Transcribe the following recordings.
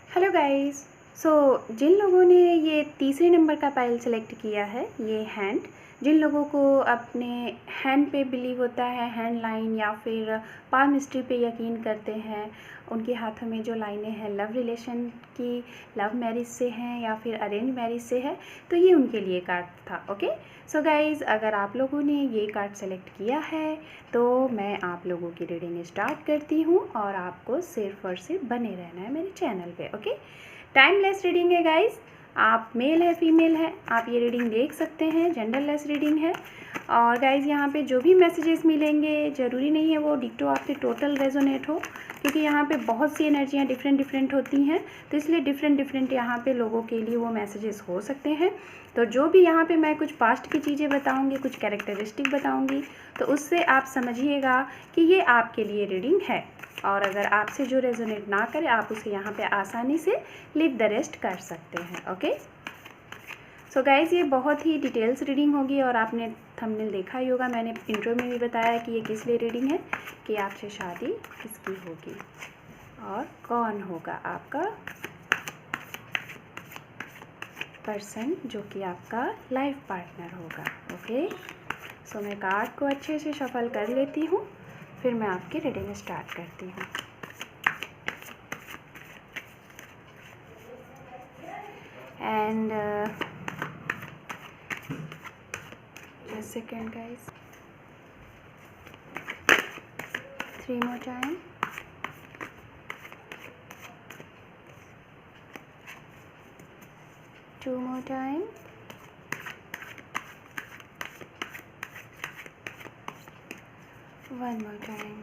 Hello guys. सो जिन लोगों ने ये तीसरे नंबर का पाइल सेलेक्ट किया है, ये हैंड, जिन लोगों को अपने हैंड पे बिलीव होता है, हैंड लाइन या फिर पाम मिस्ट्री पे यकीन करते हैं, उनके हाथों में जो लाइनें हैं लव रिलेशन की, लव मैरिज से हैं या फिर अरेंज मैरिज से है, तो ये उनके लिए कार्ड था। ओके, सो गाइज़, अगर आप लोगों ने ये कार्ड सेलेक्ट किया है तो मैं आप लोगों की रीडिंग स्टार्ट करती हूँ और आपको सिर्फ और सिर्फ बने रहना है मेरे चैनल पे। ओके, टाइमलेस रीडिंग है गाइज़। आप मेल है फीमेल है, आप ये रीडिंग देख सकते हैं, जेंडरलेस रीडिंग है। और गाइज़ यहाँ पे जो भी मैसेजेस मिलेंगे ज़रूरी नहीं है वो डिक्टो आपके टोटल रेजोनेट हो, क्योंकि यहाँ पे बहुत सी एनर्जियाँ डिफरेंट होती हैं, तो इसलिए डिफरेंट यहाँ पे लोगों के लिए वो मैसेजेस हो सकते हैं। तो जो भी यहाँ पे मैं कुछ पास्ट की चीज़ें बताऊँगी, कुछ कैरेक्टरिस्टिक बताऊँगी, तो उससे आप समझिएगा कि ये आपके लिए रीडिंग है। और अगर आपसे जो रेजोनेट ना करे, आप उसे यहाँ पे आसानी से लीव द रेस्ट कर सकते हैं। ओके, सो गाइज़, ये बहुत ही डिटेल्स रीडिंग होगी और आपने थंबनेल देखा ही होगा, मैंने इंट्रो में भी बताया कि ये किस लिए रीडिंग है, कि आपसे शादी किसकी होगी और कौन होगा आपका पर्सन जो कि आपका लाइफ पार्टनर होगा। ओके, सो मैं कार्ड को अच्छे से शफल कर लेती हूँ, फिर मैं आपकी रीडिंग स्टार्ट करती हूँ। And just second guys, 3 more time, 2 more time, 1 more time.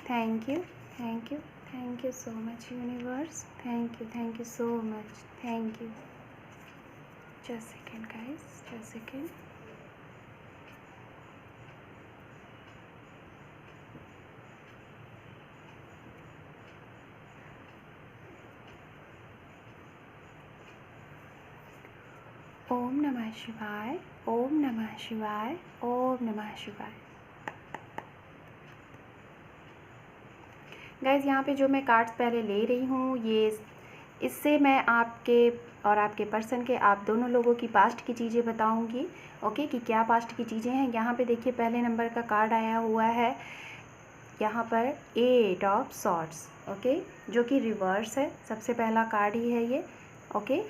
Thank you, thank you, thank you so much universe, thank you so much, thank you. Just second guys, just second. ओम नमः शिवाय, ओम नमः शिवाय, ओम नमः शिवाय। Guys, यहाँ पे जो मैं कार्ड्स पहले ले रही हूँ, ये इससे मैं आपके और आपके पर्सन के, आप दोनों लोगों की पास्ट की चीज़ें बताऊँगी। ओके, कि क्या पास्ट की चीज़ें हैं। यहाँ पे देखिए पहले नंबर का कार्ड आया हुआ है, यहाँ पर 8 ऑफ सॉर्ड्स। ओके, जो कि रिवर्स है, सबसे पहला कार्ड ही है ये। ओके,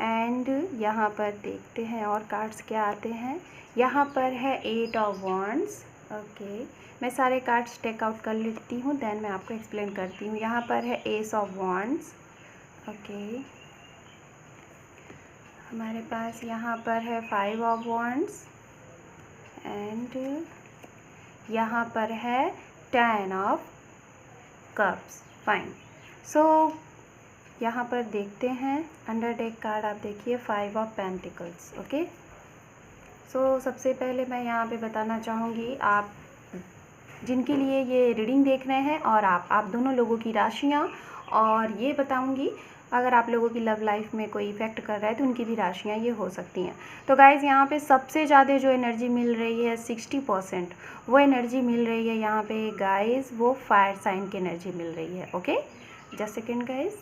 एंड यहाँ पर देखते हैं और कार्ड्स क्या आते हैं। यहाँ पर है 8 ऑफ वॉन्ड्स। ओके, मैं सारे कार्ड्स टेक आउट कर लेती हूँ, देन मैं आपको एक्सप्लेन करती हूँ। यहाँ पर है एस ऑफ वॉन्ड्स। ओके, हमारे पास यहाँ पर है 5 ऑफ वॉन्ड्स एंड यहाँ पर है 10 ऑफ कप्स। फाइन, सो यहाँ पर देखते हैं अंडर डेक कार्ड, आप देखिए 5 ऑफ पेंटिकल्स। ओके, सो सबसे पहले मैं यहाँ पे बताना चाहूँगी, आप जिनके लिए ये रीडिंग देख रहे हैं और आप दोनों लोगों की राशियाँ, और ये बताऊँगी अगर आप लोगों की लव लाइफ में कोई इफ़ेक्ट कर रहा है तो उनकी भी राशियाँ ये हो सकती हैं। तो गाइज़, यहाँ पे सबसे ज़्यादा जो एनर्जी मिल रही है 60%, वो एनर्जी मिल रही है यहाँ पे गाइज़, वो फायर साइन की एनर्जी मिल रही है। Okay, just second guys.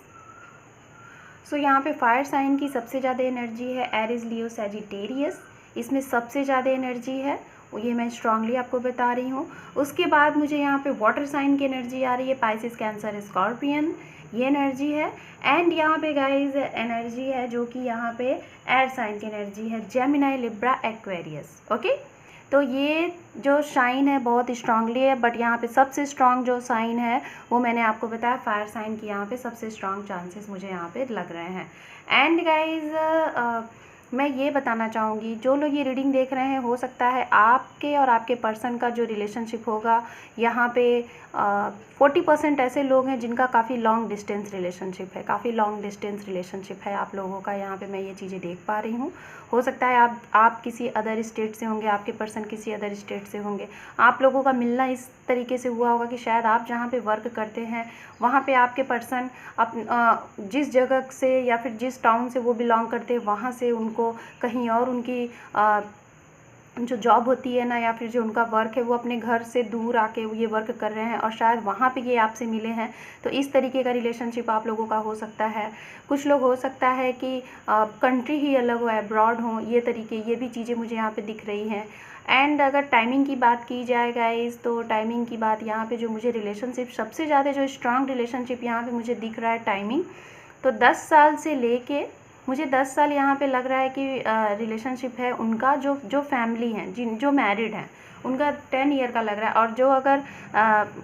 So यहाँ पे फायर साइन की सबसे ज़्यादा एनर्जी है एरिस, लियो, सैजिटेरियस, इसमें सबसे ज़्यादा एनर्जी है, ये मैं स्ट्रांगली आपको बता रही हूँ। उसके बाद मुझे यहाँ पे वाटर साइन की एनर्जी आ रही है, पाइसिस, कैंसर, स्कॉर्पियन, ये एनर्जी है। एंड यहाँ पे गाइज एनर्जी है जो कि यहाँ पे एयर साइन की एनर्जी है, जेमिनाई, लिब्रा, एक्वेरियस। ओके, तो ये जो साइन है बहुत स्ट्रांगली है, बट यहाँ पे सबसे स्ट्रांग जो साइन है वो मैंने आपको बताया फायर साइन की, यहाँ पे सबसे स्ट्रांग चांसेस मुझे यहाँ पे लग रहे हैं। एंड गाइज, मैं ये बताना चाहूँगी, जो लोग ये रीडिंग देख रहे हैं, हो सकता है आपके और आपके पर्सन का जो रिलेशनशिप होगा, यहाँ पे 40% ऐसे लोग हैं जिनका काफ़ी लॉन्ग डिस्टेंस रिलेशनशिप है, काफ़ी लॉन्ग डिस्टेंस रिलेशनशिप है आप लोगों का। यहाँ पे मैं ये चीज़ें देख पा रही हूँ। हो सकता है आप किसी अदर स्टेट से होंगे, आपके पर्सन किसी अदर स्टेट से होंगे, आप लोगों का मिलना इस तरीके से हुआ होगा कि शायद आप जहाँ पे वर्क करते हैं वहाँ पे आपके पर्सन जिस जगह से या फिर जिस टाउन से वो बिलोंग करते हैं, वहाँ से उनको कहीं और उनकी जो जॉब होती है ना, या फिर जो उनका वर्क है, वो अपने घर से दूर आके ये वर्क कर रहे हैं और शायद वहाँ पे ये आपसे मिले हैं। तो इस तरीके का रिलेशनशिप आप लोगों का हो सकता है। कुछ लोग हो सकता है कि कंट्री ही अलग हो, अब्रॉड हो, ये तरीके, ये भी चीज़ें मुझे यहाँ पे दिख रही हैं। एंड अगर टाइमिंग की बात की जाए गाइस, तो टाइमिंग की बात यहाँ पे जो मुझे रिलेशनशिप सबसे ज़्यादा जो स्ट्रांग रिलेशनशिप यहाँ पे मुझे दिख रहा है टाइमिंग, तो 10 साल से लेके मुझे 10 साल यहाँ पे लग रहा है कि रिलेशनशिप है उनका, जो फैमिली हैं, जो मैरिड हैं, उनका 10 ईयर का लग रहा है। और जो अगर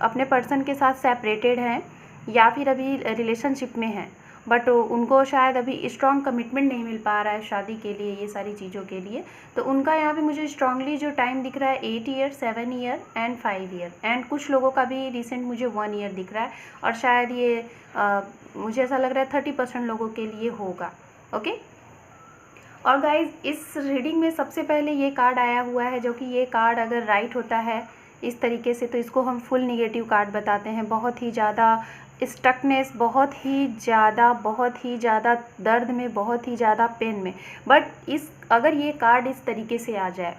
अपने पर्सन के साथ सेपरेटेड हैं या फिर अभी रिलेशनशिप में हैं, बट उनको शायद अभी स्ट्रॉन्ग कमिटमेंट नहीं मिल पा रहा है शादी के लिए, ये सारी चीज़ों के लिए, तो उनका यहाँ पे मुझे स्ट्रांगली जो टाइम दिख रहा है 8 year, 7 year and 5 year. And कुछ लोगों का भी रिसेंट मुझे 1 ईयर दिख रहा है, और शायद ये मुझे ऐसा लग रहा है 30% लोगों के लिए होगा। ओके। और गाइज, इस रीडिंग में सबसे पहले ये कार्ड आया हुआ है, जो कि ये कार्ड अगर राइट होता है इस तरीके से, तो इसको हम फुल निगेटिव कार्ड बताते हैं। बहुत ही ज़्यादा स्टकनेस, बहुत ही ज़्यादा दर्द में, बहुत ही ज़्यादा पेन में। बट अगर ये कार्ड इस तरीके से आ जाए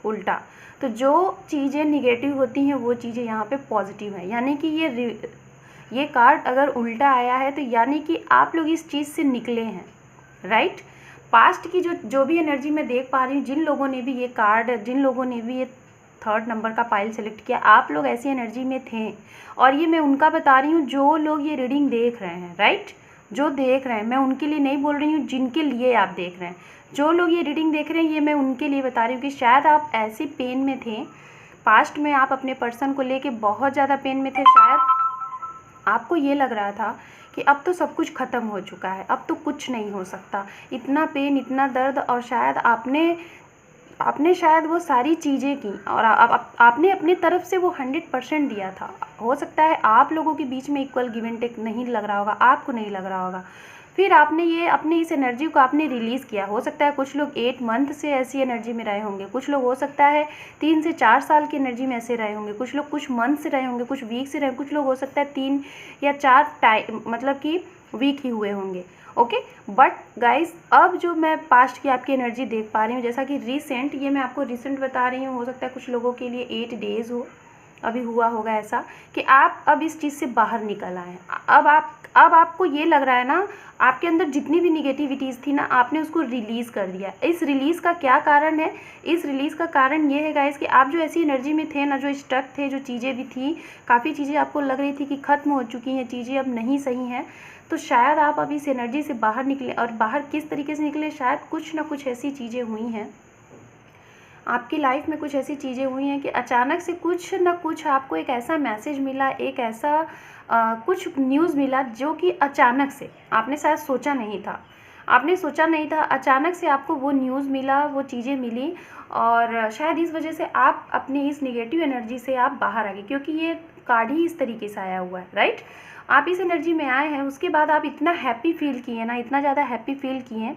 उल्टा, तो जो चीज़ें निगेटिव होती हैं वो चीज़ें यहाँ पे पॉजिटिव हैं। यानी कि ये कार्ड अगर उल्टा आया है, तो यानी कि आप लोग इस चीज़ से निकले हैं, राइट। पास्ट की जो भी एनर्जी मैं देख पा रही हूँ, जिन लोगों ने भी ये 3rd नंबर का पाइल सेलेक्ट किया, आप लोग ऐसी एनर्जी में थे। और ये मैं उनका बता रही हूँ जो लोग ये रीडिंग देख रहे हैं, राइट, जो देख रहे हैं। मैं उनके लिए नहीं बोल रही हूँ जिनके लिए आप देख रहे हैं। जो लोग ये रीडिंग देख रहे हैं, ये मैं उनके लिए बता रही हूँ कि शायद आप ऐसी पेन में थे पास्ट में, आप अपने पर्सन को लेके बहुत ज़्यादा पेन में थे। शायद आपको ये लग रहा था कि अब तो सब कुछ ख़त्म हो चुका है, अब तो कुछ नहीं हो सकता, इतना पेन, इतना दर्द, और शायद आपने शायद वो सारी चीज़ें की, और आपने अपनी तरफ से वो 100% दिया था। हो सकता है आप लोगों के बीच में इक्वल गिव एंड टेक नहीं लग रहा होगा, आपको नहीं लग रहा होगा। फिर आपने ये अपनी इस एनर्जी को आपने रिलीज़ किया। हो सकता है कुछ लोग 8 मंथ से ऐसी एनर्जी में रहे होंगे, कुछ लोग हो सकता है 3 से 4 साल की एनर्जी में ऐसे रहे होंगे, कुछ लोग कुछ मंथ से रहे होंगे, कुछ वीक से रहे, कुछ लोग हो सकता है 3 या 4 मतलब कि वीक ही हुए होंगे। ओके। बट गाइस, अब जो मैं पास्ट की आपकी एनर्जी देख पा रही हूँ, जैसा कि रिसेंट, ये मैं आपको रिसेंट बता रही हूँ, हो सकता है कुछ लोगों के लिए 8 डेज़ हो, अभी हुआ होगा ऐसा कि आप अब इस चीज़ से बाहर निकल आए। अब आपको ये लग रहा है ना, आपके अंदर जितनी भी निगेटिविटीज़ थी ना, आपने उसको रिलीज़ कर दिया। इस रिलीज़ का क्या कारण है? इस रिलीज़ का कारण ये है गाइस कि आप जो ऐसी एनर्जी में थे ना, जो स्टक थे, जो चीज़ें भी थी, काफ़ी चीज़ें आपको लग रही थी कि ख़त्म हो चुकी हैं, चीज़ें अब नहीं सही हैं, तो शायद आप अब इस एनर्जी से बाहर निकले। और बाहर किस तरीके से निकले? शायद कुछ ना कुछ ऐसी चीज़ें हुई हैं आपकी लाइफ में, कुछ ऐसी चीज़ें हुई हैं कि अचानक से कुछ ना कुछ आपको एक ऐसा मैसेज मिला, एक ऐसा कुछ न्यूज़ मिला जो कि अचानक से आपने शायद सोचा नहीं था, अचानक से आपको वो न्यूज़ मिला, वो चीज़ें मिली, और शायद इस वजह से आप अपनी इस निगेटिव एनर्जी से आप बाहर आ गए, क्योंकि ये कार्ड ही इस तरीके से आया हुआ है, राइट। आप इस एनर्जी में आए हैं, उसके बाद आप इतना हैप्पी फील किए ना, इतना ज़्यादा हैप्पी फील किए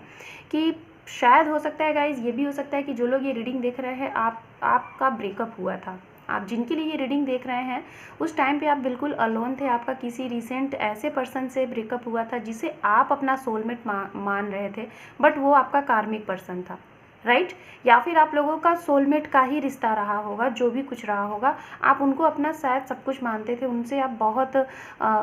कि शायद हो सकता है गाइज, ये भी हो सकता है कि जो लोग ये रीडिंग देख रहे हैं, आपका ब्रेकअप हुआ था। आप जिनके लिए ये रीडिंग देख रहे हैं, उस टाइम पे आप बिल्कुल अलोन थे, आपका किसी रिसेंट ऐसे पर्सन से ब्रेकअप हुआ था जिसे आप अपना सोलमेट मान रहे थे, बट वो आपका कार्मिक पर्सन था, राइट। या फिर आप लोगों का सोलमेट का ही रिश्ता रहा होगा, जो भी कुछ रहा होगा, आप उनको अपना शायद सब कुछ मानते थे, उनसे आप बहुत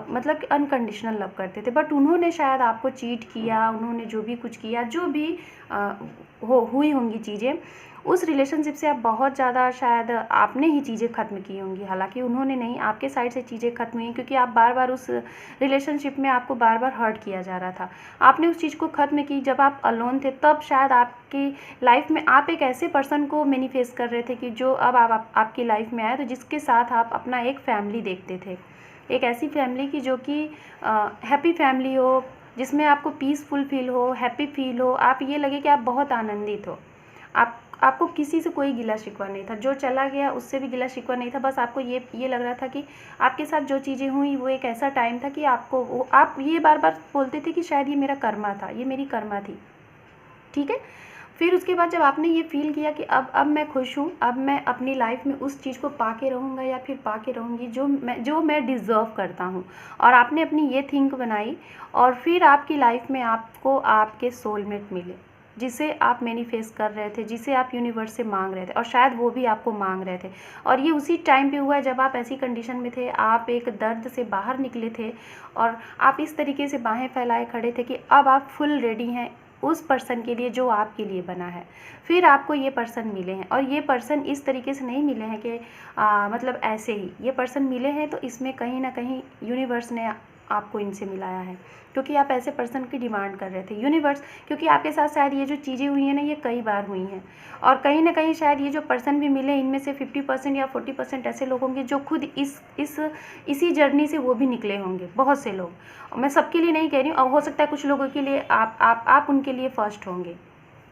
मतलब कि अनकंडीशनल लव करते थे, बट उन्होंने शायद आपको चीट किया, उन्होंने जो भी कुछ किया, जो भी हुई होंगी चीज़ें, उस रिलेशनशिप से आप बहुत ज़्यादा शायद आपने ही चीज़ें ख़त्म की होंगी। हालांकि उन्होंने नहीं, आपके साइड से चीज़ें ख़त्म हुई, क्योंकि आप बार बार उस रिलेशनशिप में आपको बार बार हर्ट किया जा रहा था। आपने उस चीज़ को ख़त्म की जब आप अलोन थे, तब शायद आपकी लाइफ में आप एक ऐसे पर्सन को मैनिफेस्ट कर रहे थे कि जो अब आपकी लाइफ में आए, तो जिसके साथ आप अपना एक फैमिली देखते थे, एक ऐसी फैमिली की जो कि हैप्पी फैमिली हो, जिसमें आपको पीसफुल फील हो, हैप्पी फील हो, आप ये लगे कि आप बहुत आनंदित हो, आपको किसी से कोई गिला शिकवा नहीं था, जो चला गया उससे भी गिला शिकवा नहीं था। बस आपको ये लग रहा था कि आपके साथ जो चीज़ें हुई वो एक ऐसा टाइम था कि आप ये बार बार बोलते थे कि शायद ये मेरा कर्मा था, ये मेरी कर्मा थी, ठीक है। फिर उसके बाद जब आपने ये फील किया कि अब मैं खुश हूँ, अब मैं अपनी लाइफ में उस चीज़ को पा के रहूँगा या फिर पा के रहूँगी जो मैं डिज़र्व करता हूँ, और आपने अपनी ये थिंक बनाई, और फिर आपकी लाइफ में आपको आपके सोलमेट मिले, जिसे आप मैनिफेस्ट कर रहे थे, जिसे आप यूनिवर्स से मांग रहे थे, और शायद वो भी आपको मांग रहे थे। और ये उसी टाइम पे हुआ है जब आप ऐसी कंडीशन में थे, आप एक दर्द से बाहर निकले थे और आप इस तरीके से बाहें फैलाए खड़े थे कि अब आप फुल रेडी हैं उस पर्सन के लिए जो आपके लिए बना है। फिर आपको ये पर्सन मिले हैं, और ये पर्सन इस तरीके से नहीं मिले हैं कि मतलब ऐसे ही ये पर्सन मिले हैं, तो इसमें कहीं ना कहीं यूनिवर्स ने आपको इनसे मिलाया है, क्योंकि आप ऐसे पर्सन की डिमांड कर रहे थे। यूनिवर्स, क्योंकि आपके साथ शायद ये जो चीज़ें हुई हैं ना, ये कई बार हुई हैं, और कहीं ना कहीं शायद ये जो पर्सन भी मिले, इनमें से 50% या 40% ऐसे लोग होंगे जो खुद इसी जर्नी से वो भी निकले होंगे, बहुत से लोग। मैं सबके लिए नहीं कह रही हूँ, और हो सकता है कुछ लोगों के लिए आप उनके लिए फर्स्ट होंगे,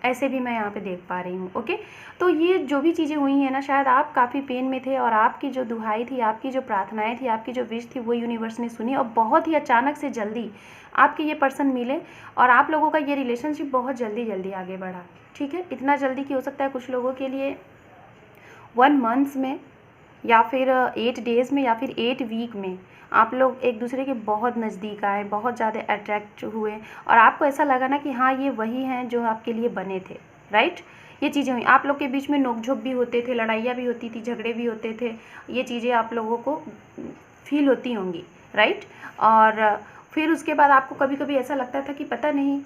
ऐसे भी मैं यहाँ पे देख पा रही हूँ। ओके, तो ये जो भी चीज़ें हुई हैं ना, शायद आप काफ़ी पेन में थे, और आपकी जो दुहाई थी, आपकी जो प्रार्थनाएं थी, आपकी जो विश थी, वो यूनिवर्स ने सुनी, और बहुत ही अचानक से जल्दी आपके ये पर्सन मिले, और आप लोगों का ये रिलेशनशिप बहुत जल्दी आगे बढ़ा। ठीक है, इतना जल्दी कि हो सकता है कुछ लोगों के लिए 1 मंथ्स में, या फिर 8 डेज़ में, या फिर 8 वीक में आप लोग एक दूसरे के बहुत नज़दीक आए, बहुत ज़्यादा अट्रैक्ट हुए, और आपको ऐसा लगा ना कि हाँ, ये वही हैं जो आपके लिए बने थे। राइट, ये चीज़ें हुई। आप लोग के बीच में नोक-झोंक भी होते थे, लड़ाइयाँ भी होती थी, झगड़े भी होते थे, ये चीज़ें आप लोगों को फील होती होंगी। राइट, और फिर उसके बाद आपको कभी कभी ऐसा लगता था कि पता नहीं,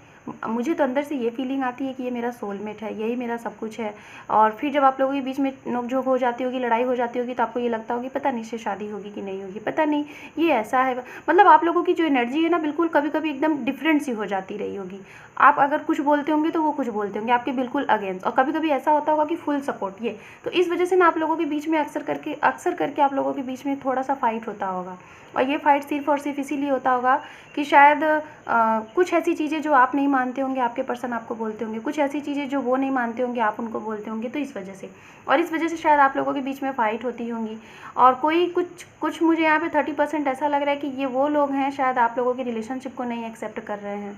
मुझे तो अंदर से ये फीलिंग आती है कि ये मेरा सोलमेट है, यही मेरा सब कुछ है। और फिर जब आप लोगों के बीच में नोक-झोंक हो जाती होगी, लड़ाई हो जाती होगी, तो आपको ये लगता होगी पता नहीं इससे शादी होगी कि नहीं होगी, पता नहीं ये ऐसा है। मतलब आप लोगों की जो एनर्जी है ना, बिल्कुल कभी कभी एकदम डिफरेंट सी हो जाती रही होगी। आप अगर कुछ बोलते होंगे तो वो कुछ बोलते होंगे आपके बिल्कुल अगेंस्ट, और कभी कभी ऐसा होता होगा कि फुल सपोर्ट। ये तो इस वजह से ना आप लोगों के बीच में अक्सर करके आप लोगों के बीच में थोड़ा सा फाइट होता होगा। और ये फाइट सिर्फ और सिर्फ इसीलिए होता होगा कि शायद कुछ ऐसी चीज़ें जो आप नहीं मानते होंगे, आपके पर्सन आपको बोलते होंगे, कुछ ऐसी चीज़ें जो वो नहीं मानते होंगे, आप उनको बोलते होंगे, तो इस वजह से, और इस वजह से शायद आप लोगों के बीच में फ़ाइट होती होंगी। और कोई कुछ मुझे यहाँ पे 30% ऐसा लग रहा है कि ये वो लोग हैं, शायद आप लोगों के रिलेशनशिप को नहीं एक्सेप्ट कर रहे हैं।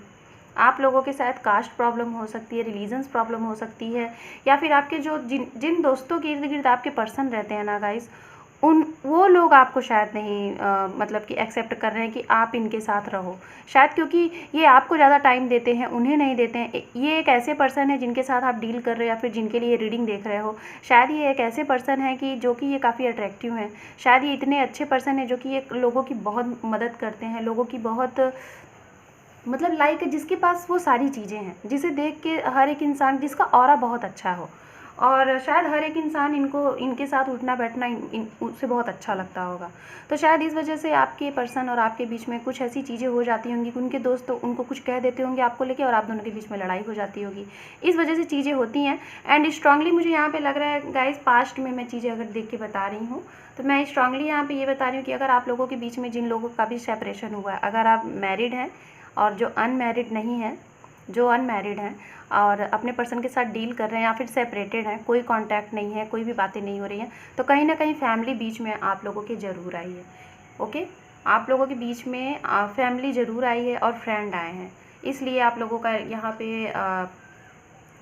आप लोगों के साथ कास्ट प्रॉब्लम हो सकती है, रिलीजन्स प्रॉब्लम हो सकती है, या फिर आपके जो जिन दोस्तों के इर्द गिर्द आपके पर्सन रहते हैं ना गाइस, वो लोग आपको शायद नहीं मतलब कि एक्सेप्ट कर रहे हैं कि आप इनके साथ रहो। शायद क्योंकि ये आपको ज़्यादा टाइम देते हैं, उन्हें नहीं देते हैं। ये एक ऐसे पर्सन है जिनके साथ आप डील कर रहे हो, या फिर जिनके लिए रीडिंग देख रहे हो। शायद ये एक ऐसे पर्सन है कि जो कि ये काफ़ी अट्रैक्टिव हैं। शायद ये इतने अच्छे पर्सन है जो कि ये लोगों की बहुत मदद करते हैं, लोगों की बहुत मतलब लाइक जिसके पास वो सारी चीज़ें हैं, जिसे देख के हर एक इंसान, जिसका ऑरा बहुत अच्छा हो, और शायद हर एक इंसान इनके साथ उठना बैठना उससे बहुत अच्छा लगता होगा। तो शायद इस वजह से आपके पर्सन और आपके बीच में कुछ ऐसी चीज़ें हो जाती होंगी कि उनके दोस्त तो उनको कुछ कह देते होंगे आपको लेके, और आप दोनों के बीच में लड़ाई हो जाती होगी। इस वजह से चीज़ें होती हैं। एंड स्ट्रांगली मुझे यहाँ पे लग रहा है गाइस, पास्ट में मैं चीज़ें अगर देख के बता रही हूँ, तो मैं स्ट्रांगली यहाँ पे ये बता रही हूँ कि अगर आप लोगों के बीच में जिन लोगों का भी सेपरेशन हुआ है, अगर आप मैरिड हैं और जो अनमैरिड नहीं है, जो अनमैरिड हैं और अपने पर्सन के साथ डील कर रहे हैं, या फिर सेपरेटेड हैं, कोई कांटेक्ट नहीं है, कोई भी बातें नहीं हो रही हैं, तो कहीं ना कहीं फैमिली बीच में आप लोगों के ज़रूर आई है। ओके, आप लोगों के बीच में फैमिली ज़रूर आई है और फ्रेंड आए हैं, इसलिए आप लोगों का यहाँ पे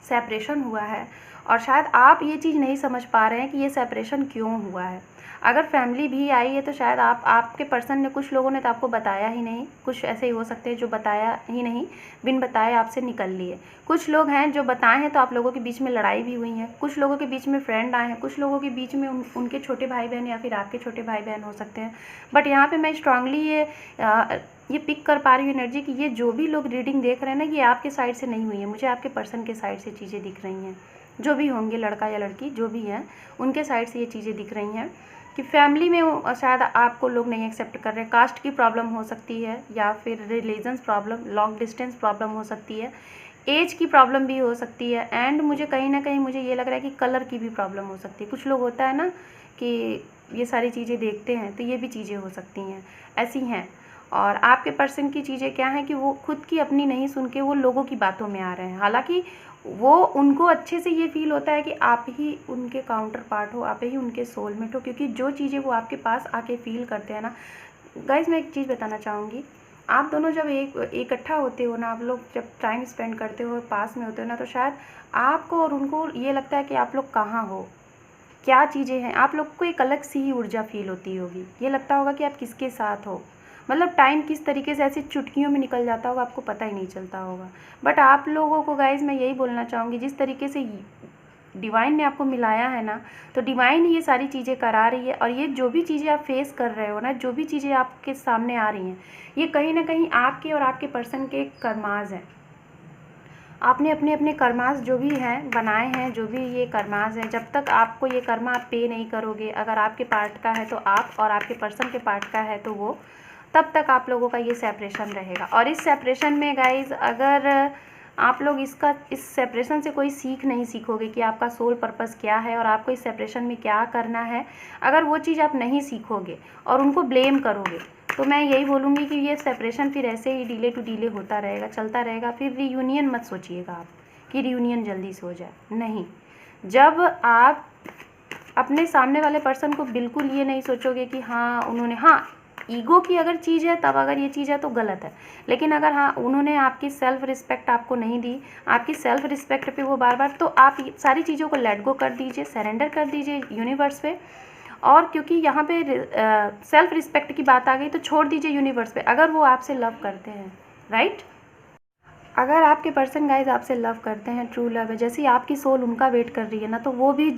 सेपरेशन हुआ है। और शायद आप ये चीज़ नहीं समझ पा रहे हैं कि ये सेपरेशन क्यों हुआ है। अगर फैमिली भी आई है तो शायद आपके पर्सन ने, कुछ लोगों ने तो आपको बताया ही नहीं, कुछ ऐसे ही हो सकते हैं जो बताया ही नहीं, बिन बताए आपसे निकल लिए। कुछ लोग हैं जो बताए हैं तो आप लोगों के बीच में लड़ाई भी हुई है, कुछ लोगों के बीच में फ्रेंड आए हैं, कुछ लोगों के बीच में उनके छोटे भाई बहन या फिर आपके छोटे भाई बहन हो सकते हैं। बट यहाँ पे मैं स्ट्रांगली ये पिक कर पा रही हूँ एनर्जी कि ये जो भी लोग रीडिंग देख रहे हैं ना, ये आपके साइड से नहीं हुई है, मुझे आपके पर्सन के साइड से चीज़ें दिख रही हैं। जो भी होंगे, लड़का या लड़की जो भी हैं, उनके साइड से ये चीज़ें दिख रही हैं कि फैमिली में शायद आपको लोग नहीं एक्सेप्ट कर रहे हैं। कास्ट की प्रॉब्लम हो सकती है, या फिर religions problem, long distance problem हो सकती है, एज की प्रॉब्लम भी हो सकती है, एंड मुझे कहीं ना कहीं मुझे ये लग रहा है कि कलर की भी प्रॉब्लम हो सकती है। कुछ लोग होता है ना कि ये सारी चीज़ें देखते हैं, तो ये भी चीज़ें हो सकती हैं, ऐसी हैं। और आपके पर्सन की चीज़ें क्या हैं कि वो खुद की अपनी नहीं सुन के वो लोगों की बातों में आ रहे हैं, हालांकि वो उनको अच्छे से ये फील होता है कि आप ही उनके काउंटर पार्ट हो, आप ही उनके सोलमेट हो, क्योंकि जो चीज़ें वो आपके पास आके फील करते हैं ना। गाइज मैं एक चीज़ बताना चाहूँगी, आप दोनों जब इकट्ठा होते हो ना, आप लोग जब टाइम स्पेंड करते हो, पास में होते हो ना, तो शायद आपको और उनको ये लगता है कि आप लोग कहाँ हो, क्या चीज़ें हैं, आप लोग को एक अलग सी ही ऊर्जा फील होती होगी। ये लगता होगा कि आप किसके साथ हो, मतलब टाइम किस तरीके से ऐसे चुटकियों में निकल जाता होगा, आपको पता ही नहीं चलता होगा। बट आप लोगों को गाइज मैं यही बोलना चाहूँगी, जिस तरीके से डिवाइन ने आपको मिलाया है ना, तो डिवाइन ये सारी चीज़ें करा रही है। और ये जो भी चीज़ें आप फेस कर रहे हो ना, जो भी चीज़ें आपके सामने आ रही हैं, ये कहीं ना कहीं आपके और आपके पर्सन के कर्माज हैं। आपने अपने अपने कर्मास जो भी हैं बनाए हैं, जो भी ये कर्मास हैं, जब तक आपको ये कर्मा आप पे नहीं करोगे, अगर आपके पार्ट का है तो आप, और आपके पर्सन के पार्ट का है तो वो, तब तक आप लोगों का ये सेपरेशन रहेगा। और इस सेपरेशन में गाइज, अगर आप लोग इस सेपरेशन से कोई सीख नहीं सीखोगे कि आपका सोल पर्पस क्या है और आपको इस सेपरेशन में क्या करना है, अगर वो चीज़ आप नहीं सीखोगे और उनको ब्लेम करोगे, तो मैं यही बोलूँगी कि ये सेपरेशन फिर ऐसे ही डिले टू डिले होता रहेगा, चलता रहेगा। फिर रीयूनियन मत सोचिएगा आप कि रीयूनियन जल्दी से हो जाए, नहीं। जब आप अपने सामने वाले पर्सन को बिल्कुल ये नहीं सोचोगे कि हाँ उन्होंने, हाँ ईगो की अगर चीज़ है तब अगर ये चीज़ है तो गलत है, लेकिन अगर हाँ उन्होंने आपकी सेल्फ रिस्पेक्ट आपको नहीं दी, आपकी सेल्फ रिस्पेक्ट पे वो बार बार, तो आप सारी चीज़ों को लेट गो कर दीजिए, सरेंडर कर दीजिए यूनिवर्स पे। और क्योंकि यहाँ पे सेल्फ रिस्पेक्ट की बात आ गई, तो छोड़ दीजिए यूनिवर्स पे, अगर वो आपसे लव करते हैं, राइट। अगर आपके पर्सन गाइज आपसे लव करते हैं, ट्रू लव है, जैसे आपकी सोल उनका वेट कर रही है ना, तो वो भी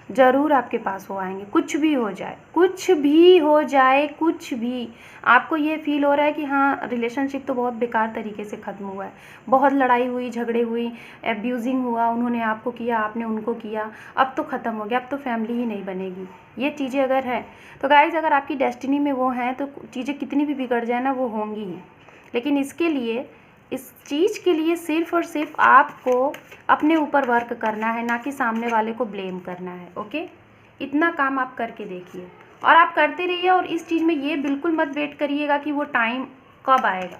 ज़रूर आपके पास वो आएंगे। कुछ भी हो जाए, कुछ भी हो जाए, कुछ भी आपको ये फील हो रहा है कि हाँ रिलेशनशिप तो बहुत बेकार तरीके से ख़त्म हुआ है, बहुत लड़ाई हुई, झगड़े हुई, एब्यूजिंग हुआ, उन्होंने आपको किया, आपने उनको किया, अब तो ख़त्म हो गया, अब तो फैमिली ही नहीं बनेगी, ये चीज़ें अगर है तो गाइज, अगर आपकी डेस्टिनी में वो हैं तो चीज़ें कितनी भी बिगड़ जाए ना, वो होंगी ही। लेकिन इसके लिए, इस चीज़ के लिए सिर्फ़ और सिर्फ आपको अपने ऊपर वर्क करना है, ना कि सामने वाले को ब्लेम करना है। ओके, इतना काम आप करके देखिए और आप करते रहिए। और इस चीज़ में ये बिल्कुल मत वेट करिएगा कि वो टाइम कब आएगा,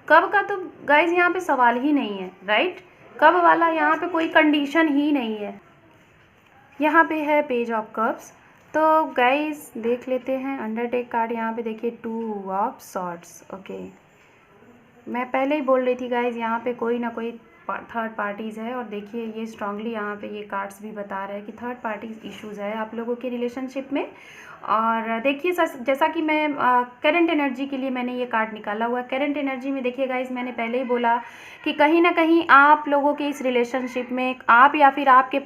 कब का तो गाइज यहाँ पे सवाल ही नहीं है, राइट। कब वाला यहाँ पे कोई कंडीशन ही नहीं है। यहाँ पे है पेज ऑफ कप्स, तो गाइज देख लेते हैं अंडरटेक कार्ड। यहाँ पे देखिए 2 ऑफ सॉर्ड्स। ओके, मैं पहले ही बोल रही थी गाइज, यहाँ पे कोई ना कोई थर्ड पार्टीज़ है। और देखिए ये स्ट्रांगली यहाँ पे ये कार्ड्स भी बता रहे हैं कि थर्ड पार्टीज इश्यूज़ है आप लोगों के रिलेशनशिप में। और देखिए जैसा कि मैं करंट एनर्जी के लिए मैंने ये कार्ड निकाला हुआ है। करंट एनर्जी में देखिए गाइज, मैंने पहले ही बोला कि कहीं ना कहीं आप लोगों के इस रिलेशनशिप में आप या फिर आपके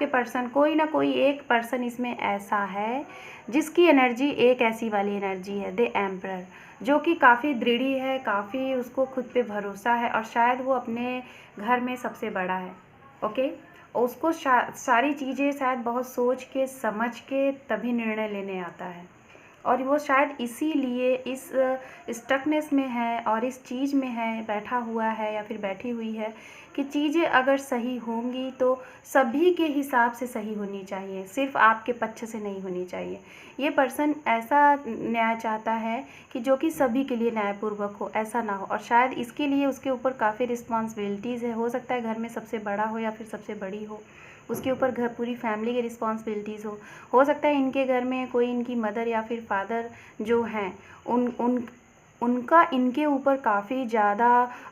पर्सन, कोई ना कोई एक पर्सन इसमें ऐसा है जिसकी एनर्जी एक ऐसी वाली एनर्जी है, द एम्परर, जो कि काफ़ी दृढ़ है, काफ़ी उसको खुद पे भरोसा है, और शायद वो अपने घर में सबसे बड़ा है। ओके, उसको सारी चीज़ें शायद बहुत सोच के समझ के तभी निर्णय लेने आता है, और वो शायद इसीलिए इस स्टकनेस में है और इस चीज़ में है, बैठा हुआ है या फिर बैठी हुई है कि चीज़ें अगर सही होंगी तो सभी के हिसाब से सही होनी चाहिए, सिर्फ आपके पक्ष से नहीं होनी चाहिए। ये पर्सन ऐसा न्याय चाहता है कि जो कि सभी के लिए न्यायपूर्वक हो, ऐसा ना हो। और शायद इसके लिए उसके ऊपर काफ़ी रिस्पॉन्सिबिलिटीज़ है। हो सकता है घर में सबसे बड़ा हो या फिर सबसे बड़ी हो, उसके ऊपर घर पूरी फैमिली की रिस्पॉन्सिबिलिटीज़ हो सकता है इनके घर में कोई इनकी मदर या फिर फादर जो हैं उनका इनके ऊपर काफ़ी ज़्यादा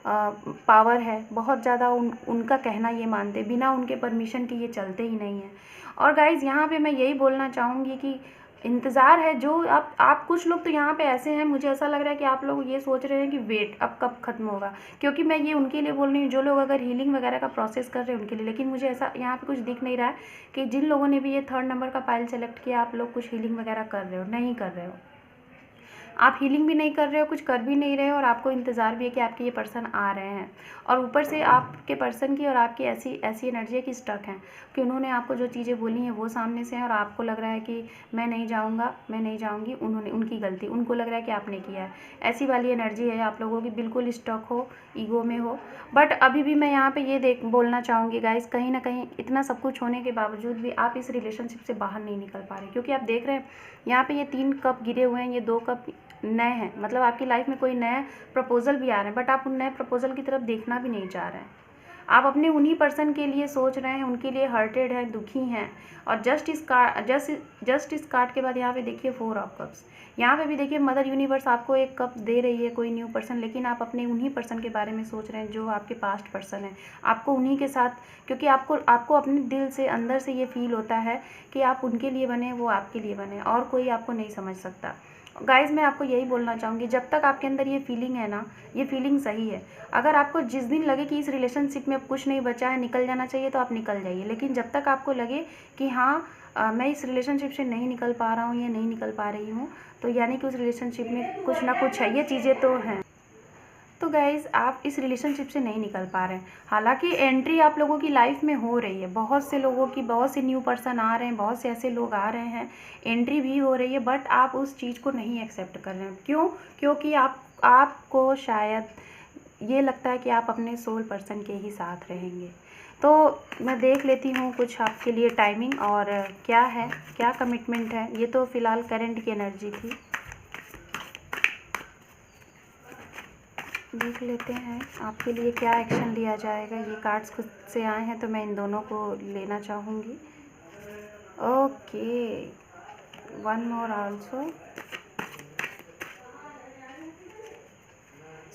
पावर है, बहुत ज़्यादा उनका कहना ये मानते, बिना उनके परमिशन के ये चलते ही नहीं हैं। और गाइज़ यहाँ पे मैं यही बोलना चाहूँगी कि इंतज़ार है जो आप कुछ लोग तो यहाँ पे ऐसे हैं, मुझे ऐसा लग रहा है कि आप लोग ये सोच रहे हैं कि वेट अब कब ख़त्म होगा, क्योंकि मैं ये उनके लिए बोल रही हूँ जो लोग अगर हीलिंग वगैरह का प्रोसेस कर रहे हैं उनके लिए। लेकिन मुझे ऐसा यहाँ पे कुछ दिख नहीं रहा है कि जिन लोगों ने भी ये 3rd नंबर का पाइल सेलेक्ट किया, आप लोग कुछ हीलिंग वगैरह कर रहे हो, नहीं कर रहे हो। आप हीलिंग भी नहीं कर रहे हो, कुछ कर भी नहीं रहे हो, और आपको इंतज़ार भी है कि आपके ये पर्सन आ रहे हैं। और ऊपर से आपके पर्सन की और आपकी ऐसी एनर्जी है कि स्टक हैं, कि उन्होंने आपको जो चीज़ें बोली हैं वो सामने से हैं, और आपको लग रहा है कि मैं नहीं जाऊँगा, मैं नहीं जाऊँगी, उनकी गलती, उनको लग रहा है कि आपने किया है। ऐसी वाली एनर्जी है आप लोगों की, बिल्कुल स्टक हो, ईगो में हो। बट अभी भी मैं यहाँ पे ये बोलना चाहूँगी गाइस, कहीं ना कहीं इतना सब कुछ होने के बावजूद भी आप इस रिलेशनशिप से बाहर नहीं निकल पा रहे, क्योंकि आप देख रहे हैं यहाँ पे ये 3 कप गिरे हुए हैं, ये 2 कप नए हैं, मतलब आपकी लाइफ में कोई नया प्रपोजल भी आ रहे हैं, बट आप उन नए प्रपोजल की तरफ देखना भी नहीं चाह रहे हैं। आप अपने उन्हीं पर्सन के लिए सोच रहे हैं, उनके लिए हर्टेड हैं, दुखी हैं। और जस्ट इस कार्ड के बाद यहाँ पे देखिए 4 ऑफ कप्स। यहाँ पे भी देखिए मदर यूनिवर्स आपको एक कप दे रही है, कोई न्यू पर्सन, लेकिन आप अपने उन्हीं पर्सन के बारे में सोच रहे हैं जो आपके पास्ट पर्सन है। आपको उन्हीं के साथ, क्योंकि आपको अपने दिल से अंदर से ये फील होता है कि आप उनके लिए बने, वो आपके लिए बने, और कोई आपको नहीं समझ सकता। गाइज़ मैं आपको यही बोलना चाहूँगी, जब तक आपके अंदर ये फीलिंग है ना, ये फीलिंग सही है। अगर आपको जिस दिन लगे कि इस रिलेशनशिप में अब कुछ नहीं बचा है, निकल जाना चाहिए, तो आप निकल जाइए। लेकिन जब तक आपको लगे कि हाँ मैं इस रिलेशनशिप से नहीं निकल पा रहा हूँ या नहीं निकल पा रही हूँ, तो यानी कि उस रिलेशनशिप में कुछ ना कुछ है, ये चीज़ें तो हैं। तो गाइज़ आप इस रिलेशनशिप से नहीं निकल पा रहे हैं। हालांकि एंट्री आप लोगों की लाइफ में हो रही है, बहुत से लोगों की, बहुत से न्यू पर्सन आ रहे हैं, बहुत से ऐसे लोग आ रहे हैं, एंट्री भी हो रही है, बट आप उस चीज़ को नहीं एक्सेप्ट कर रहे हैं। क्यों? क्योंकि आपको शायद ये लगता है कि आप अपने सोल पर्सन के ही साथ रहेंगे। तो मैं देख लेती हूँ कुछ आपके लिए टाइमिंग और क्या है, क्या कमिटमेंट है। ये तो फ़िलहाल करंट की एनर्जी थी, देख लेते हैं आपके लिए क्या एक्शन लिया जाएगा। ये कार्ड्स खुद से आए हैं तो मैं इन दोनों को लेना चाहूँगी। Okay, one more also.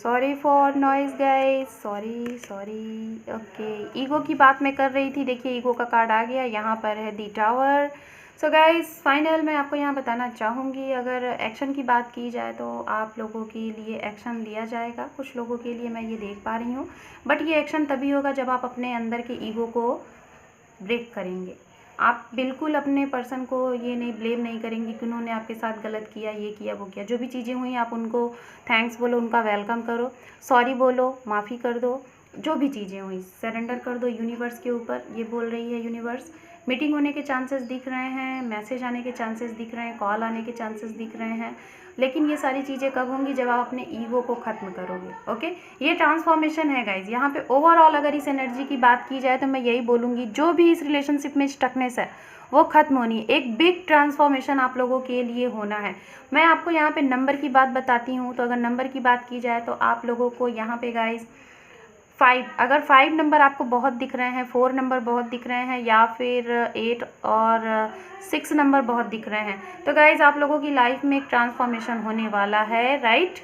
Sorry for noise guys, sorry. Okay, ego की बात मैं कर रही थी। देखिए ईगो का कार्ड आ गया, यहाँ पर है दी टावर। सो गाइस फाइनल मैं आपको यहाँ बताना चाहूँगी, अगर एक्शन की बात की जाए तो आप लोगों के लिए एक्शन लिया जाएगा। कुछ लोगों के लिए मैं ये देख पा रही हूँ, बट ये एक्शन तभी होगा जब आप अपने अंदर के ईगो को ब्रेक करेंगे। आप बिल्कुल अपने पर्सन को ये नहीं ब्लेम नहीं करेंगे कि उन्होंने आपके साथ गलत किया, ये किया, वो किया। जो भी चीज़ें हुई आप उनको थैंक्स बोलो, उनका वेलकम करो, सॉरी बोलो, माफ़ी कर दो। जो भी चीज़ें हुई सरेंडर कर दो यूनिवर्स के ऊपर। ये बोल रही है यूनिवर्स। मीटिंग होने के चांसेस दिख रहे हैं, मैसेज आने के चांसेस दिख रहे हैं, कॉल आने के चांसेस दिख रहे हैं। लेकिन ये सारी चीज़ें कब होंगी? जब आप अपने ईगो को ख़त्म करोगे। ओके, ये ट्रांसफॉर्मेशन है गाइज। यहाँ पे ओवरऑल अगर इस एनर्जी की बात की जाए तो मैं यही बोलूँगी, जो भी इस रिलेशनशिप में स्टकनेस है वो ख़त्म होनी है। एक बिग ट्रांसफॉर्मेशन आप लोगों के लिए होना है। मैं आपको यहाँ पे नंबर की बात बताती हूँ, तो अगर नंबर की बात की जाए तो आप लोगों को यहाँ पे गाइज 5, अगर 5 नंबर आपको बहुत दिख रहे हैं, 4 नंबर बहुत दिख रहे हैं, या फिर 8 और 6 नंबर बहुत दिख रहे हैं, तो गाइज आप लोगों की लाइफ में एक ट्रांसफॉर्मेशन होने वाला है, राइट।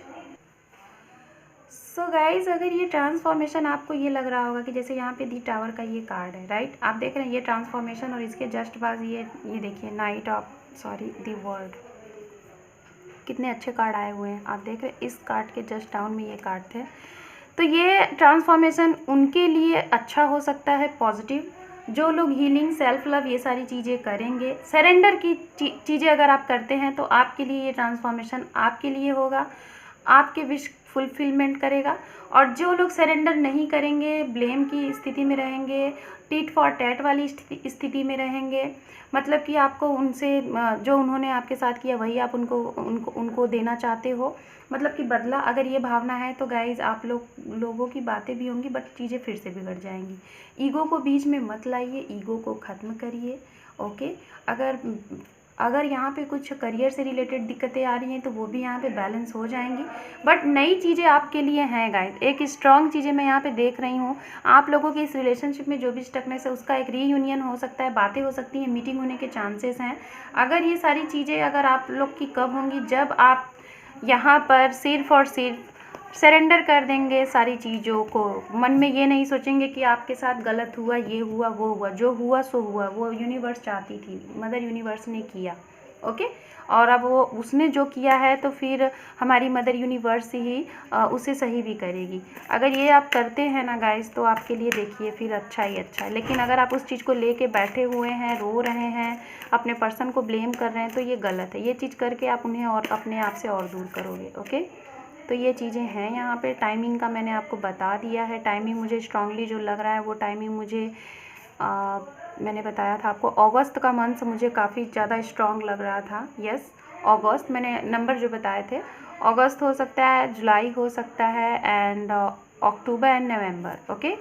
सो गाइज अगर ये ट्रांसफॉर्मेशन आपको ये लग रहा होगा कि जैसे यहाँ पे दी टावर का ये कार्ड है, राइट, आप देख रहे हैं ये ट्रांसफॉर्मेशन, और इसके जस्ट बाद ये देखिए नाइट ऑफ दी वर्ल्ड। कितने अच्छे कार्ड आए हुए हैं, आप देख रहे हैं। इस कार्ड के जस्ट डाउन में ये कार्ड थे। तो ये ट्रांसफॉर्मेशन उनके लिए अच्छा हो सकता है, पॉजिटिव। जो लोग हीलिंग, सेल्फ लव, ये सारी चीज़ें करेंगे, सरेंडर की चीज़ें अगर आप करते हैं, तो आपके लिए ये ट्रांसफॉर्मेशन आपके लिए होगा, आपके विश फुलफिलमेंट करेगा। और जो लोग सरेंडर नहीं करेंगे, ब्लेम की स्थिति में रहेंगे, टिट फॉर टैट वाली स्थिति में रहेंगे, मतलब कि आपको उनसे जो उन्होंने आपके साथ किया वही आप उनको देना चाहते हो, मतलब कि बदला, अगर ये भावना है, तो गाइज आप लोगों की बातें भी होंगी, बट चीज़ें फिर से बिगड़ जाएंगी। ईगो को बीच में मत लाइए, ईगो को ख़त्म करिए। ओके, अगर यहाँ पे कुछ करियर से रिलेटेड दिक्कतें आ रही हैं, तो वो भी यहाँ पे बैलेंस हो जाएंगी। बट नई चीज़ें आपके लिए हैं गाइस, एक स्ट्रॉन्ग चीज़ें मैं यहाँ पे देख रही हूँ। आप लोगों के इस रिलेशनशिप में जो भी स्टकनेस है, उसका एक रीयूनियन हो सकता है, बातें हो सकती हैं, मीटिंग होने के चांसेस हैं। अगर ये सारी चीज़ें अगर आप लोग की कब होंगी? जब आप यहाँ पर सिर्फ और सिर्फ सरेंडर कर देंगे सारी चीज़ों को। मन में ये नहीं सोचेंगे कि आपके साथ गलत हुआ, ये हुआ, वो हुआ। जो हुआ सो हुआ, वो यूनिवर्स चाहती थी, मदर यूनिवर्स ने किया। ओके, और अब वो उसने जो किया है, तो फिर हमारी मदर यूनिवर्स ही उसे सही भी करेगी। अगर ये आप करते हैं ना गाइस, तो आपके लिए देखिए फिर अच्छा ही अच्छा है। लेकिन अगर आप उस चीज़ को लेके बैठे हुए हैं, रो रहे हैं, अपने पर्सन को ब्लेम कर रहे हैं, तो ये गलत है। ये चीज़ करके आप उन्हें और अपने आप से और दूर करोगे। ओके, तो ये चीज़ें हैं यहाँ पे। टाइमिंग का मैंने आपको बता दिया है। टाइमिंग मुझे स्ट्रांगली जो लग रहा है, वो टाइमिंग मुझे मैंने बताया था आपको। अगस्त का मंथ मुझे काफ़ी ज़्यादा स्ट्रांग लग रहा था। यस, अगस्त, मैंने नंबर जो बताए थे, अगस्त हो सकता है, जुलाई हो सकता है, and October and November. Okay,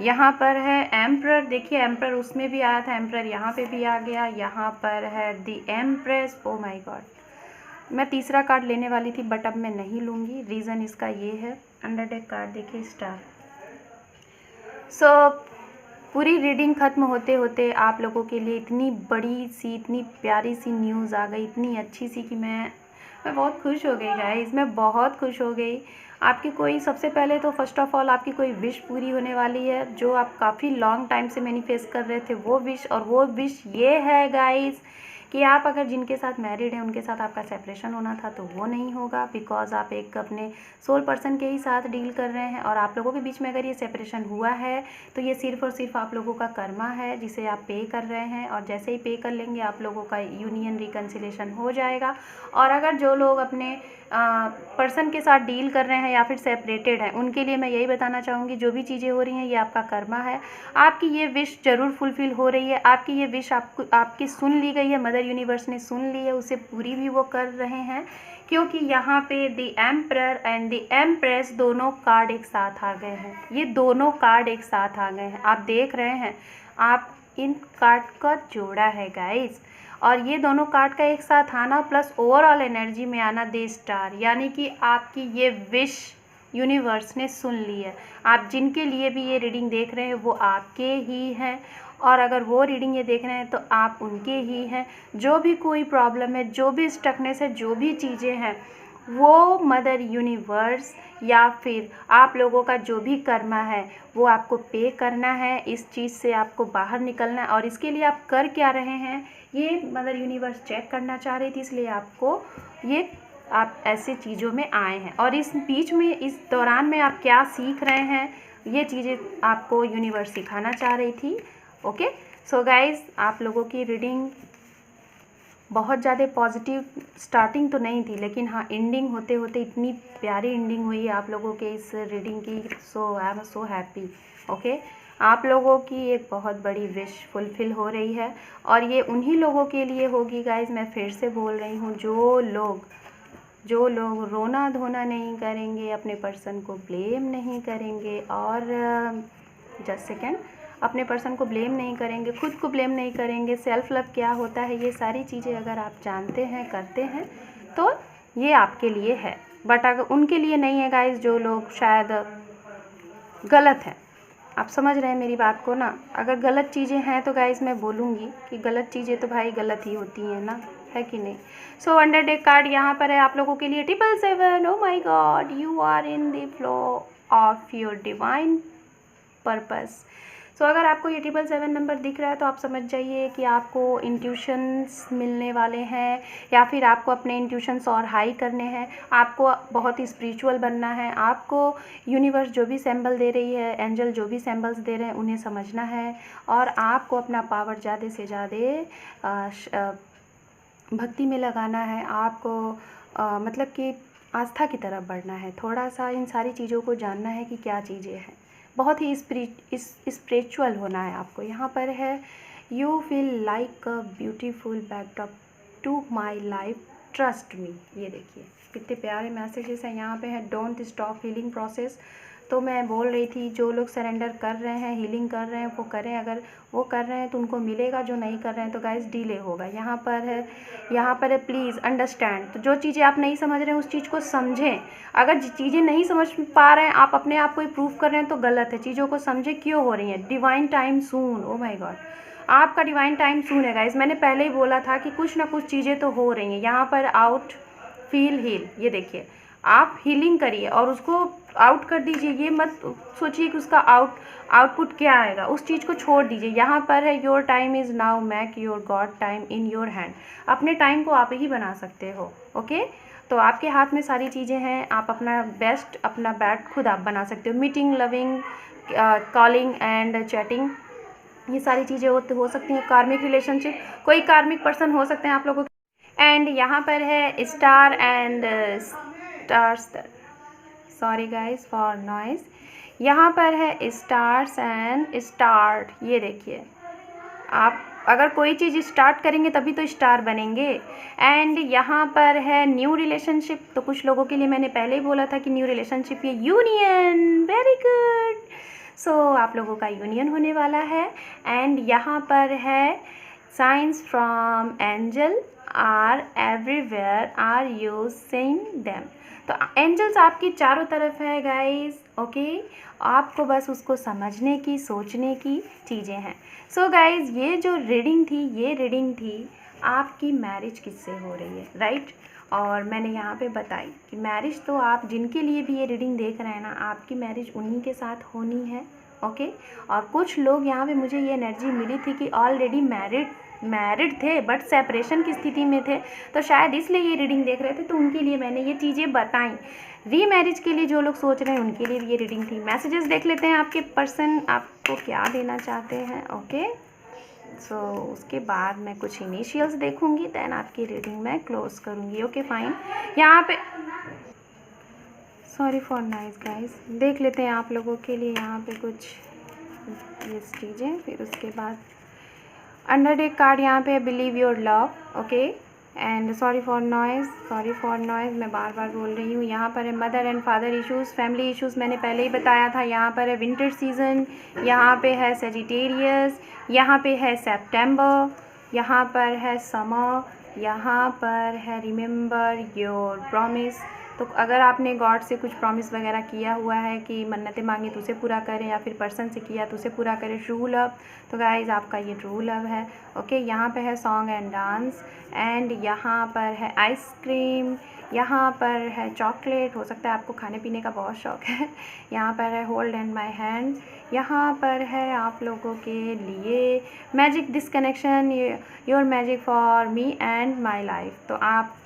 यहाँ पर है एम्परर। देखिए एम्परर उसमें भी आया था, एम्परर यहाँ पे भी आ गया। यहाँ पर है the empress. Oh my God, मैं तीसरा कार्ड लेने वाली थी, बट अब मैं नहीं लूँगी। रीज़न इसका ये है, अंडर डेक कार्ड देखिए, स्टार। सो पूरी रीडिंग ख़त्म होते होते आप लोगों के लिए इतनी बड़ी सी, इतनी प्यारी सी न्यूज़ आ गई, इतनी अच्छी सी, कि मैं बहुत खुश हो गई गाइस, मैं बहुत खुश हो गई। आपकी कोई, सबसे पहले तो फर्स्ट ऑफ ऑल आपकी कोई विश पूरी होने वाली है, जो आप काफ़ी लॉन्ग टाइम से मैनिफेस्ट कर रहे थे, वो विश। और वो विश ये है गाइस कि कि आप अगर जिनके साथ मैरिड हैं उनके साथ आपका सेपरेशन होना था तो वो नहीं होगा, बिकॉज आप एक अपने सोल पर्सन के ही साथ डील कर रहे हैं। और आप लोगों के बीच में अगर ये सेपरेशन हुआ है तो ये सिर्फ और सिर्फ आप लोगों का कर्मा है जिसे आप पे कर रहे हैं, और जैसे ही पे कर लेंगे आप लोगों का यूनियन रिकन्सिलेशन हो जाएगा। और अगर जो लोग अपने पर्सन के साथ डील कर रहे हैं या फिर सेपरेटेड हैं, उनके लिए मैं यही बताना चाहूँगी, जो भी चीज़ें हो रही हैं ये आपका कर्मा है। आपकी ये विश ज़रूर फुलफ़िल हो रही है, आपकी ये विश आपकी सुन ली गई है, मदर यूनिवर्स ने सुन ली है, उसे पूरी भी वो कर रहे हैं, क्योंकि यहाँ पे the emperor and the empress दोनों कार्ड एक साथ आ गए हैं। ये दोनों कार्ड एक साथ आ गए हैं, आप देख रहे हैं, आप इन कार्ड का जोड़ा है गाइस। और ये दोनों कार्ड का एक साथ आना प्लस ओवरऑल एनर्जी में आना द स्टार, यानी कि आपकी ये विश यूनिवर्स ने सुन ली है। आप जिनके लिए भी ये रीडिंग देख रहे हैं वो आपके ही हैं, और अगर वो रीडिंग ये देख रहे हैं तो आप उनके ही हैं। जो भी कोई प्रॉब्लम है, जो भी स्टकनेस है, जो भी चीज़ें हैं, वो मदर यूनिवर्स या फिर आप लोगों का जो भी कर्मा है वो आपको पे करना है। इस चीज़ से आपको बाहर निकलना है, और इसके लिए आप कर क्या रहे हैं ये मदर यूनिवर्स चेक करना चाह रही थी, इसलिए आपको ये आप ऐसे चीज़ों में आए हैं। और इस बीच में, इस दौरान में आप क्या सीख रहे हैं, ये चीज़ें आपको यूनिवर्स सिखाना चाह रही थी। ओके, सो गाइज, आप लोगों की रीडिंग बहुत ज़्यादा पॉजिटिव स्टार्टिंग तो नहीं थी, लेकिन हाँ एंडिंग होते होते इतनी प्यारी एंडिंग हुई है आप लोगों के इस रीडिंग की। So I am so happy. Okay, आप लोगों की एक बहुत बड़ी विश फुलफ़िल हो रही है, और ये उन्हीं लोगों के लिए होगी गाइज, मैं फिर से बोल रही हूँ, जो लोग रोना धोना नहीं करेंगे, अपने पर्सन को ब्लेम नहीं करेंगे, और जस्ट सेकेंड, अपने पर्सन को ब्लेम नहीं करेंगे, खुद को ब्लेम नहीं करेंगे, सेल्फ लव क्या होता है, ये सारी चीज़ें अगर आप जानते हैं, करते हैं, तो ये आपके लिए है। बट अगर उनके लिए नहीं है गाइज, जो लोग शायद गलत हैं। आप समझ रहे हैं मेरी बात को ना? अगर गलत चीज़ें हैं तो गाइज मैं बोलूँगी कि गलत चीज़ें तो भाई गलत ही होती हैं ना, है कि नहीं? सो अंडर डेक कार्ड यहाँ पर है आप लोगों के लिए 777। Oh my god, you are in the flow of your divine purpose. So अगर आपको ये 777 नंबर दिख रहा है तो आप समझ जाइए कि आपको इंट्यूशंस मिलने वाले हैं, या फिर आपको अपने इंट्यूशंस और हाई करने हैं, आपको बहुत ही स्पिरिचुअल बनना है, आपको यूनिवर्स जो भी सिंबल दे रही है, एंजल जो भी सिंबल्स दे रहे हैं, उन्हें समझना है, और आपको अपना पावर ज़्यादा से ज़्यादा भक्ति में लगाना है। आपको मतलब कि आस्था की तरफ बढ़ना है, थोड़ा सा इन सारी चीज़ों को जानना है कि क्या चीज़ें हैं, बहुत ही स्पिरिचुअल होना है आपको। यहाँ पर है you feel like a beautiful backdrop to my life, trust me. ये देखिए कितने प्यारे मैसेजेस हैं यहाँ पे। है डोंट स्टॉप हीलिंग प्रोसेस। तो मैं बोल रही थी, जो लोग सरेंडर कर रहे हैं, हीलिंग कर रहे हैं, वो करें। अगर वो कर रहे हैं तो उनको मिलेगा, जो नहीं कर रहे हैं तो गाइस डिले होगा। यहाँ पर है प्लीज़ अंडरस्टैंड। तो जो चीज़ें आप नहीं समझ रहे हैं उस चीज़ को समझें। अगर चीज़ें नहीं समझ पा रहे हैं, आप अपने आप को प्रूव कर रहे हैं तो गलत है। चीज़ों को समझें क्यों हो रही हैं। Divine time soon, oh my God, आपका डिवाइन टाइम सून है गाइस। मैंने पहले ही बोला था कि कुछ ना कुछ चीज़ें तो हो रही हैं। यहाँ पर आउट फील हील, ये देखिए, आप हीलिंग करिए और उसको आउट कर दीजिए। ये मत सोचिए कि उसका आउटपुट क्या आएगा, उस चीज़ को छोड़ दीजिए। यहाँ पर है your time is now, make your God time in your hand. अपने टाइम को आप ही बना सकते हो। ओके, तो आपके हाथ में सारी चीज़ें हैं। आप अपना बेस्ट, अपना बैड खुद आप बना सकते हो। Meeting, loving, calling and chatting, ये सारी चीज़ें हो सकती हैं। कार्मिक रिलेशनशिप, कोई कार्मिक पर्सन हो सकते हैं आप लोगों के। एंड यहाँ पर है star and stars, sorry guys for noise. यहाँ पर है स्टार्स एंड स्टार्ट। ये देखिए, आप अगर कोई चीज़ स्टार्ट करेंगे तभी तो स्टार बनेंगे। एंड यहाँ पर है न्यू रिलेशनशिप। तो कुछ लोगों के लिए मैंने पहले ही बोला था कि न्यू रिलेशनशिप, ये यूनियन, वेरी गुड। सो आप लोगों का यूनियन होने वाला है। एंड यहाँ पर है signs from angel are everywhere, are you seeing them. तो एंजल्स आपकी चारों तरफ है गाइस। ओके, आपको बस उसको समझने की, सोचने की चीज़ें हैं। सो गाइस, ये जो रीडिंग थी, ये रीडिंग थी आपकी मैरिज किससे हो रही है, राइट। और मैंने यहाँ पे बताई कि मैरिज तो आप जिनके लिए भी ये रीडिंग देख रहे हैं ना, आपकी मैरिज उन्हीं के साथ होनी है। ओके, और कुछ लोग यहाँ पे मुझे ये एनर्जी मिली थी कि ऑलरेडी मैरिड मैरिड थे बट सेपरेशन की स्थिति में थे, तो शायद इसलिए ये रीडिंग देख रहे थे, तो उनके लिए मैंने ये चीज़ें बताई। रीमैरिज के लिए जो लोग सोच रहे हैं उनके लिए ये रीडिंग थी। मैसेजेस देख लेते हैं आपके पर्सन आपको क्या देना चाहते हैं। ओके, सो उसके बाद मैं कुछ इनिशियल्स देखूंगी, देन आपकी रीडिंग मैं क्लोज करूंगी। Okay fine. यहाँ पे सॉरी फॉर नॉइस गाइस, देख लेते हैं आप लोगों के लिए यहाँ पे कुछ ये चीज़ें। फिर उसके बाद अंडरटेक कार्ड यहाँ पे believe your love. Okay, and sorry for noise, sorry for noise, मैं बार बार बोल रही हूँ। यहाँ पर है mother and father issues, family issues मैंने पहले ही बताया था। यहाँ पर है विंटर सीजन, यहाँ पे है सेजिटेरियस, यहाँ पे है सेप्टेम्बर, यहाँ पर है समर, यहाँ पर है रिमेंबर योर प्रॉमिस। तो अगर आपने गॉड से कुछ प्रॉमिस वगैरह किया हुआ है कि मन्नतें मांगी तो उसे पूरा करें, या फिर पर्सन से किया तो उसे पूरा करें, ट्रू लव, तो गाइज आपका ये ट्रू लव है। ओके, यहाँ पे है सॉन्ग एंड डांस, एंड यहाँ पर है आइसक्रीम, यहाँ पर है चॉकलेट, हो सकता है आपको खाने पीने का बहुत शौक है। यहाँ पर है होल्ड एंड माई हैंड, यहाँ पर है आप लोगों के लिए magic disconnection, your magic for me and my life. तो आप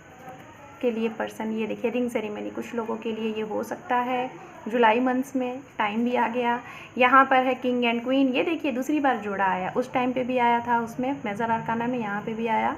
के लिए पर्सन, ये देखिए रिंग सेरेमनी कुछ लोगों के लिए ये हो सकता है जुलाई मंथ्स में, टाइम भी आ गया। यहाँ पर है किंग एंड क्वीन, ये देखिए दूसरी बार जोड़ा आया, उस टाइम पे भी आया था उसमें मेजर आर्काना में, यहाँ पे भी आया।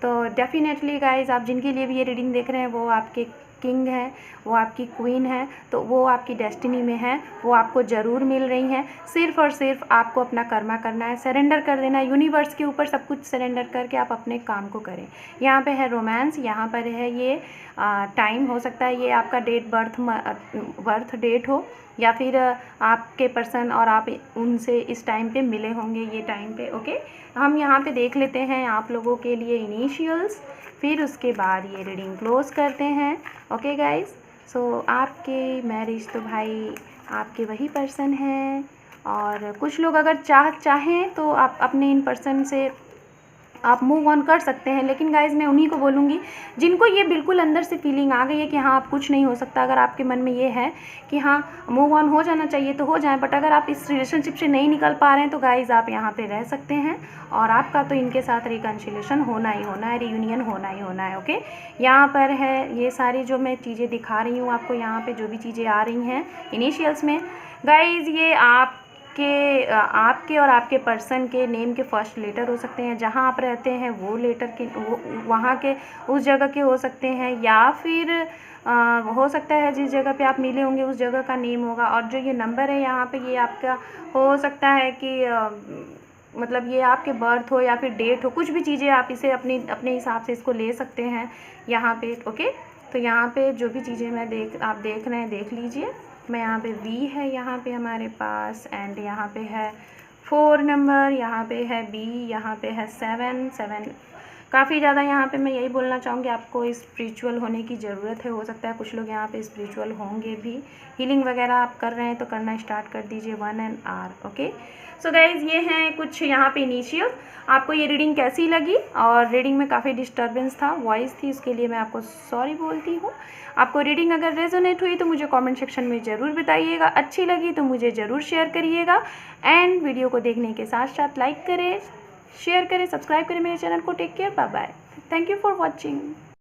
तो डेफिनेटली गाइज आप जिनके लिए भी ये रीडिंग देख रहे हैं वो आपके किंग है, वो आपकी क्वीन है, तो वो आपकी डेस्टिनी में है, वो आपको ज़रूर मिल रही हैं। सिर्फ़ और सिर्फ आपको अपना कर्मा करना है, सरेंडर कर देना है यूनिवर्स के ऊपर, सब कुछ सरेंडर करके आप अपने काम को करें। यहाँ पे है रोमांस, यहाँ पर है ये टाइम, हो सकता है ये आपका बर्थ डेट हो, या फिर आपके पर्सन और आप उनसे इस टाइम पे मिले होंगे ये टाइम पे। ओके, हम यहाँ पे देख लेते हैं आप लोगों के लिए इनिशियल्स, फिर उसके बाद ये रीडिंग क्लोज करते हैं। ओके गाइज, सो आपके मैरिज तो भाई आपके वही पर्सन हैं, और कुछ लोग अगर चाहें तो आप अपने इन पर्सन से आप मूव ऑन कर सकते हैं। लेकिन गाइज़ मैं उन्हीं को बोलूँगी जिनको ये बिल्कुल अंदर से फीलिंग आ गई है कि हाँ आप कुछ नहीं हो सकता, अगर आपके मन में ये है कि हाँ मूव ऑन हो जाना चाहिए तो हो जाए, बट अगर आप इस रिलेशनशिप से नहीं निकल पा रहे हैं तो गाइज़ आप यहाँ पे रह सकते हैं, और आपका तो इनके साथ रिकन्सिलेशन होना ही होना है, रियूनियन होना ही होना है। ओके, यहाँ पर है ये सारी जो मैं चीज़ें दिखा रही हूँ आपको, यहाँ पर जो भी चीज़ें आ रही हैं इनिशियल्स में गाइज़, ये आपके और आपके पर्सन के नेम के फर्स्ट लेटर हो सकते हैं, जहां आप रहते हैं वो लेटर के वहाँ के उस जगह के हो सकते हैं, या फिर हो सकता है जिस जगह पे आप मिले होंगे उस जगह का नेम होगा। और जो ये नंबर है यहाँ पे ये आपका हो सकता है कि मतलब ये आपके बर्थ हो या फिर डेट हो, कुछ भी चीज़ें आप इसे अपने हिसाब से इसको ले सकते हैं यहाँ पे। ओके, तो यहाँ पे जो भी चीज़ें आप देख रहे हैं देख लीजिए। मैं यहाँ पे वी है यहाँ पे हमारे पास, एंड यहाँ पे है 4 नंबर, यहाँ पे है बी, यहाँ पे है 7 काफ़ी ज़्यादा। यहाँ पे मैं यही बोलना चाहूँगी आपको स्पिरिचुअल होने की ज़रूरत है, हो सकता है कुछ लोग यहाँ पे स्पिरिचुअल होंगे भी। हीलिंग वगैरह आप कर रहे हैं तो करना स्टार्ट कर दीजिए, 1 and R। Okay, so guys ये हैं कुछ यहाँ पे इनिशियल। आपको ये रीडिंग कैसी लगी? और रीडिंग में काफ़ी डिस्टर्बेंस था, वॉइस थी, उसके लिए मैं आपको सॉरी बोलती हूँ। आपको रीडिंग अगर रेजोनेट हुई तो मुझे कमेंट सेक्शन में ज़रूर बताइएगा, अच्छी लगी तो मुझे ज़रूर शेयर करिएगा, एंड वीडियो को देखने के साथ साथ लाइक करें, शेयर करें, सब्सक्राइब करें मेरे चैनल को। Take care, bye bye, thank you for watching.